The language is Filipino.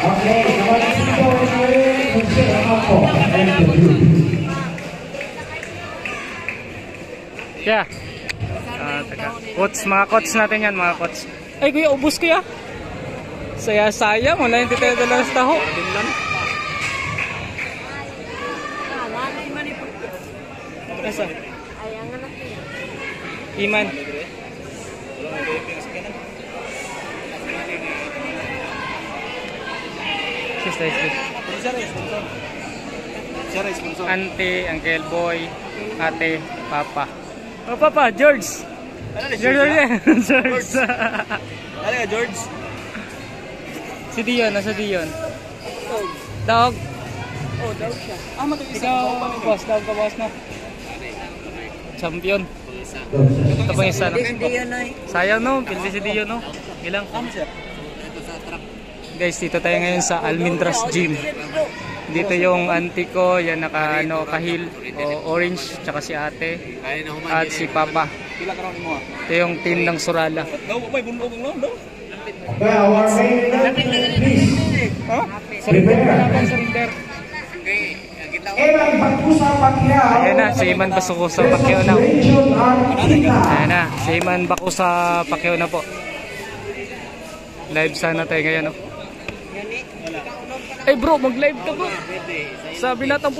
Okay, naman dito ako. Yeah. Coach, mga coach natin yan, mga coach. Ay, kuya, ubus kuya. Sayang, wala yung titira lang sa taho. Asa? Iman. Auntie, Uncle Boy, ate, papa. Oh, papa, George. George. Ano ka, George? Si Dion, nasa Dion. Dog. Oh, daw siya. Ikaw, boss, dog ka, boss, no? Champion. Ito pang isa, no? Sayang, no? Pildi si Dion, no? Ilang? Guys, dito tayo ngayon sa Almindras Gym. Dito yung auntie ko, yan naka ano, kahil o orange, tsaka si ate at si papa. Ito yung team ng Surala. Ayan na, si Iman Basukusa Pacquiao na. Ayan na, si Iman Bakusa Pacquiao na po. Live sana tayo ngayon, no? Ay bro, mag-live ka bro. Sabi natin